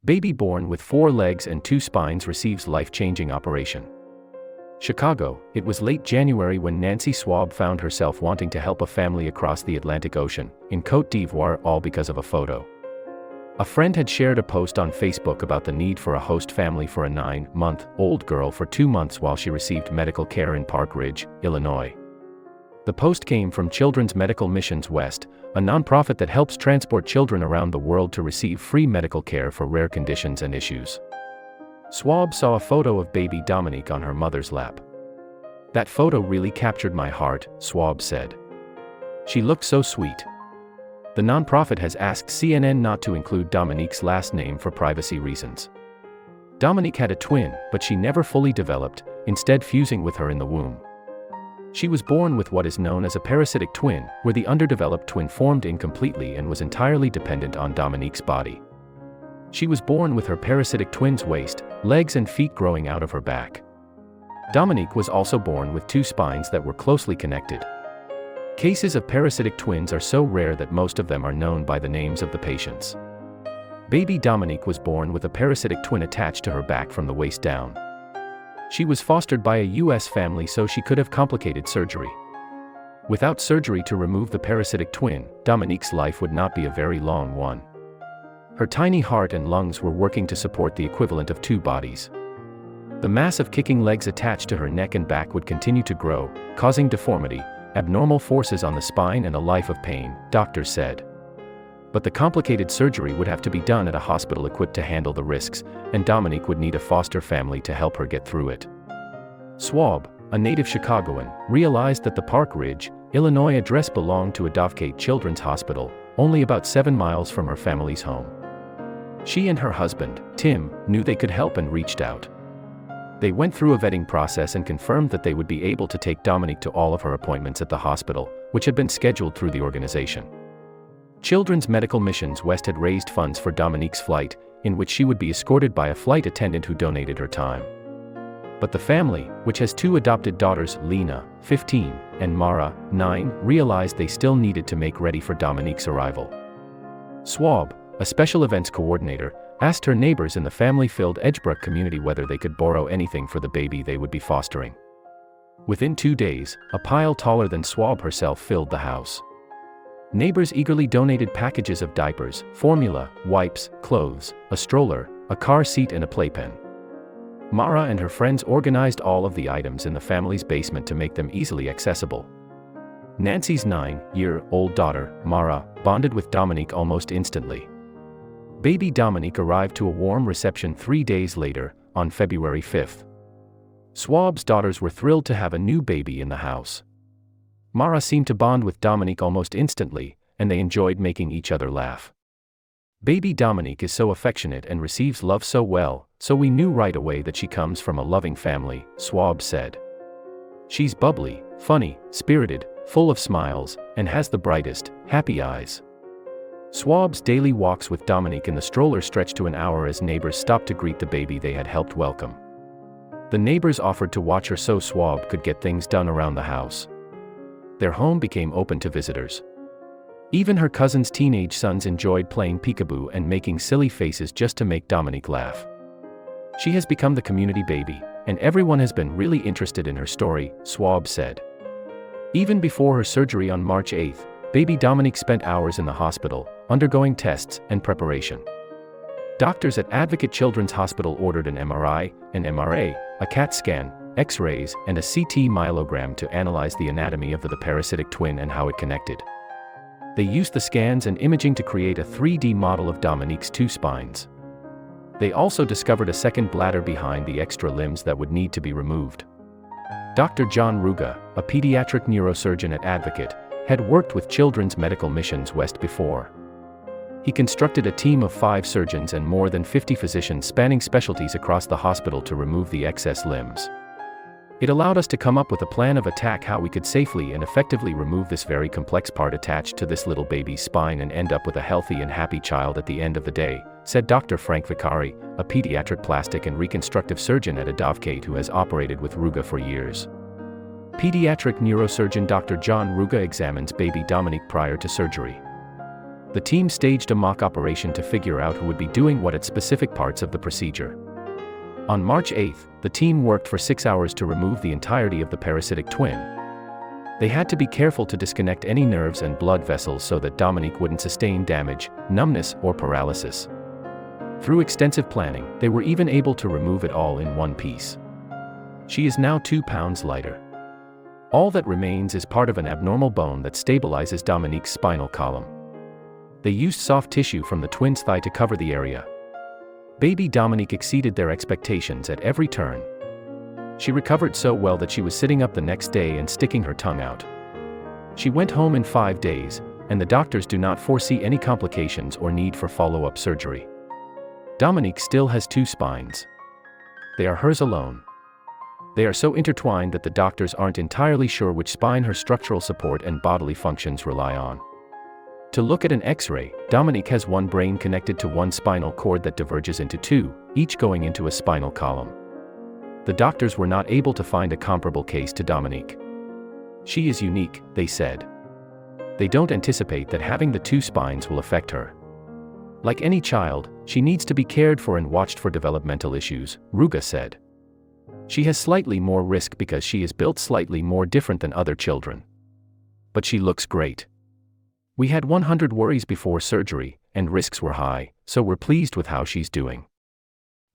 Baby born with 4 legs and 2 spines receives life-changing operation. Chicago, it was late January when Nancy Schwab found herself wanting to help a family across the Atlantic Ocean, in Côte d'Ivoire, all because of a photo. A friend had shared a post on Facebook about the need for a host family for a 9-month-old girl for 2 months while she received medical care in Park Ridge, Illinois. The post came from Children's Medical Missions West, a nonprofit that helps transport children around the world to receive free medical care for rare conditions and issues. Schwab saw a photo of baby Dominique on her mother's lap. "That photo really captured my heart," Schwab said. "She looked so sweet." The nonprofit has asked CNN not to include Dominique's last name for privacy reasons. Dominique had a twin, but she never fully developed, instead fusing with her in the womb. She was born with what is known as a parasitic twin, where the underdeveloped twin formed incompletely and was entirely dependent on Dominique's body. She was born with her parasitic twin's waist, legs and feet growing out of her back. Dominique was also born with 2 spines that were closely connected. Cases of parasitic twins are so rare that most of them are known by the names of the patients. Baby Dominique was born with a parasitic twin attached to her back from the waist down. She was fostered by a U.S. family so she could have complicated surgery. Without surgery to remove the parasitic twin, Dominique's life would not be a very long one. Her tiny heart and lungs were working to support the equivalent of 2 bodies. The massive kicking legs attached to her neck and back would continue to grow, causing deformity, abnormal forces on the spine and a life of pain, doctors said. But the complicated surgery would have to be done at a hospital equipped to handle the risks, and Dominique would need a foster family to help her get through it. Schwab, a native Chicagoan, realized that the Park Ridge, Illinois address belonged to Advocate Children's Hospital, only about 7 miles from her family's home. She and her husband, Tim, knew they could help and reached out. They went through a vetting process and confirmed that they would be able to take Dominique to all of her appointments at the hospital, which had been scheduled through the organization. Children's Medical Missions West had raised funds for Dominique's flight, in which she would be escorted by a flight attendant who donated her time. But the family, which has 2 adopted daughters, Lena, 15, and Mara, 9, realized they still needed to make ready for Dominique's arrival. Schwab, a special events coordinator, asked her neighbors in the family-filled Edgebrook community whether they could borrow anything for the baby they would be fostering. Within 2 days, a pile taller than Schwab herself filled the house. Neighbors eagerly donated packages of diapers, formula, wipes, clothes, a stroller, a car seat and a playpen. Mara and her friends organized all of the items in the family's basement to make them easily accessible. Nancy's 9-year-old daughter, Mara, bonded with Dominique almost instantly. Baby Dominique arrived to a warm reception 3 days later, on February 5th. Schwab's daughters were thrilled to have a new baby in the house. Mara seemed to bond with Dominique almost instantly, and they enjoyed making each other laugh. "Baby Dominique is so affectionate and receives love so well, so we knew right away that she comes from a loving family," Schwab said. "She's bubbly, funny, spirited, full of smiles, and has the brightest, happy eyes." Schwab's daily walks with Dominique in the stroller stretched to an hour as neighbors stopped to greet the baby they had helped welcome. The neighbors offered to watch her so Schwab could get things done around the house. Their home became open to visitors. Even her cousin's teenage sons enjoyed playing peekaboo and making silly faces just to make Dominique laugh. "She has become the community baby, and everyone has been really interested in her story," Schwab said. Even before her surgery on March 8, baby Dominique spent hours in the hospital, undergoing tests and preparation. Doctors at Advocate Children's Hospital ordered an MRI, an MRA, a CAT scan, X-rays, and a CT myelogram to analyze the anatomy of the parasitic twin and how it connected. They used the scans and imaging to create a 3D model of Dominique's 2 spines. They also discovered a second bladder behind the extra limbs that would need to be removed. Dr. John Ruga, a pediatric neurosurgeon at Advocate, had worked with Children's Medical Missions West before. He constructed a team of 5 surgeons and more than 50 physicians spanning specialties across the hospital to remove the excess limbs. It allowed us to come up with a plan of attack how we could safely and effectively remove this very complex part attached to this little baby's spine and end up with a healthy and happy child at the end of the day, said Dr. Frank Vicari, a pediatric plastic and reconstructive surgeon at Advocate who has operated with Ruga for years. Pediatric neurosurgeon Dr. John Ruga examines baby Dominique prior to surgery. The team staged a mock operation to figure out who would be doing what at specific parts of the procedure. On March 8, the team worked for 6 hours to remove the entirety of the parasitic twin. They had to be careful to disconnect any nerves and blood vessels so that Dominique wouldn't sustain damage, numbness, or paralysis. Through extensive planning, they were even able to remove it all in one piece. She is now 2 pounds lighter. All that remains is part of an abnormal bone that stabilizes Dominique's spinal column. They used soft tissue from the twin's thigh to cover the area. Baby Dominique exceeded their expectations at every turn. She recovered so well that she was sitting up the next day and sticking her tongue out. She went home in 5 days, and the doctors do not foresee any complications or need for follow-up surgery. Dominique still has 2 spines. They are hers alone. They are so intertwined that the doctors aren't entirely sure which spine her structural support and bodily functions rely on. To look at an X-ray, Dominique has one brain connected to one spinal cord that diverges into 2, each going into a spinal column. The doctors were not able to find a comparable case to Dominique. She is unique, they said. They don't anticipate that having the 2 spines will affect her. Like any child, she needs to be cared for and watched for developmental issues, Ruga said. She has slightly more risk because she is built slightly more different than other children. But she looks great. We had 100 worries before surgery, and risks were high, so we're pleased with how she's doing.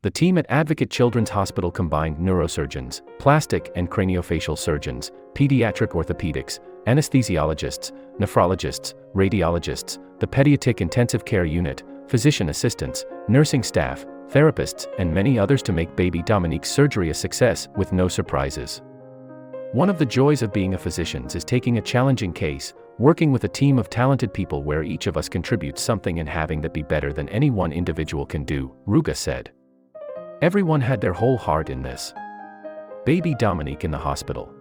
The team at Advocate Children's Hospital combined neurosurgeons, plastic and craniofacial surgeons, pediatric orthopedics, anesthesiologists, nephrologists, radiologists, the pediatric intensive care unit, physician assistants, nursing staff, therapists, and many others to make baby Dominique's surgery a success with no surprises. One of the joys of being a physician is taking a challenging case, working with a team of talented people where each of us contributes something and having that be better than any one individual can do, Ruga said. Everyone had their whole heart in this. Baby Dominique in the hospital.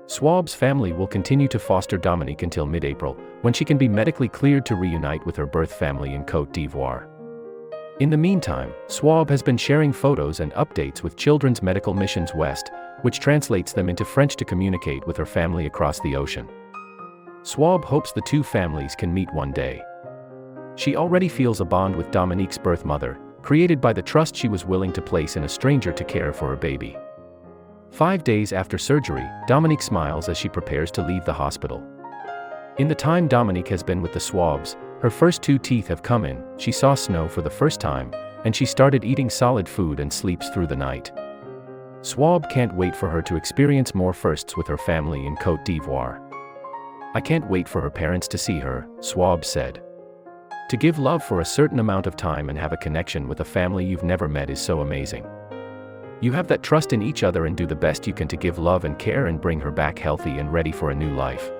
Swab's family will continue to foster Dominique until mid-April, when she can be medically cleared to reunite with her birth family in Côte d'Ivoire. In the meantime, Swab has been sharing photos and updates with Children's Medical Missions West, which translates them into French to communicate with her family across the ocean. Swab hopes the 2 families can meet one day. She already feels a bond with Dominique's birth mother, created by the trust she was willing to place in a stranger to care for her baby. 5 days after surgery, Dominique smiles as she prepares to leave the hospital. In the time Dominique has been with the Swabs, her first 2 teeth have come in, she saw snow for the first time, and she started eating solid food and sleeps through the night. Swab can't wait for her to experience more firsts with her family in Côte d'Ivoire. I can't wait for her parents to see her, Swab said. To give love for a certain amount of time and have a connection with a family you've never met is so amazing. You have that trust in each other and do the best you can to give love and care and bring her back healthy and ready for a new life.